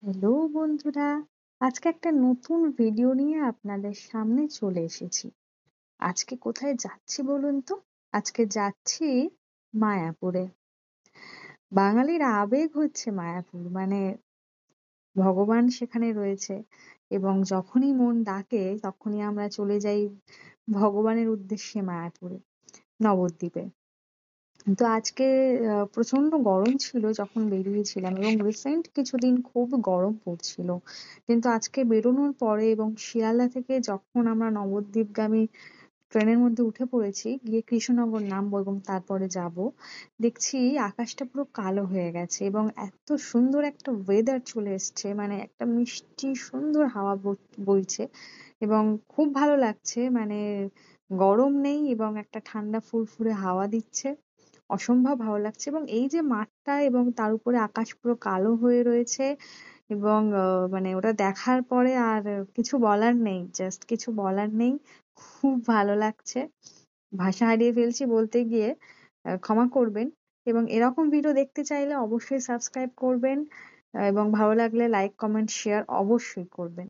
Hello বন্ধুরা, আজকে একটা নতুন ভিডিও নিয়ে আপনাদের সামনে চলে এসেছি। আজকে কোথায় যাচ্ছি বলুন তো? আজকে যাচ্ছি মায়াপুরে। বাঙালির আবেগ হচ্ছে মায়াপুর, মানে ভগবান সেখানে রয়েছে এবং যখনই মন ডাকে তখনই আমরা চলে যাই ভগবানের উদ্দেশ্যে মায়াপুরে, নবদ্বীপে। তো আজকে প্রচন্ড গরম ছিল যখন বেরিয়েছিলাম এবং রিসেন্ট কিছুদিন খুব গরম পড়ছিল, কিন্তু আজকে বেরোনোর পরে এবং শিয়ালদা থেকে যখন আমরা নবদ্বীপগামী ট্রেনের মধ্যে উঠে পড়েছি, গিয়ে কৃষ্ণনগর নামবো এবং তারপরে যাব, দেখছি আকাশটা পুরো কালো হয়ে গেছে এবং এত সুন্দর একটা ওয়েদার চলে এসছে, মানে একটা মিষ্টি সুন্দর হাওয়া বইছে এবং খুব ভালো লাগছে। মানে গরম নেই এবং একটা ঠান্ডা ফুরফুরে হাওয়া দিচ্ছে, অসম্ভব ভালো লাগছে। এবং এই যে মাঠটা এবং তার উপরে আকাশ পুরো কালো হয়ে রয়েছে এবং মানে ওটা দেখার পরে আর কিছু বলার নেই, জাস্ট কিছু বলার নেই। খুব ভালো লাগছে, ভাষা হারিয়ে ফেলছি বলতে গিয়ে, ক্ষমা করবেন। এবং এরকম ভিডিও দেখতে চাইলে অবশ্যই সাবস্ক্রাইব করবেন, এবং ভালো লাগলে লাইক কমেন্ট শেয়ার অবশ্যই করবেন।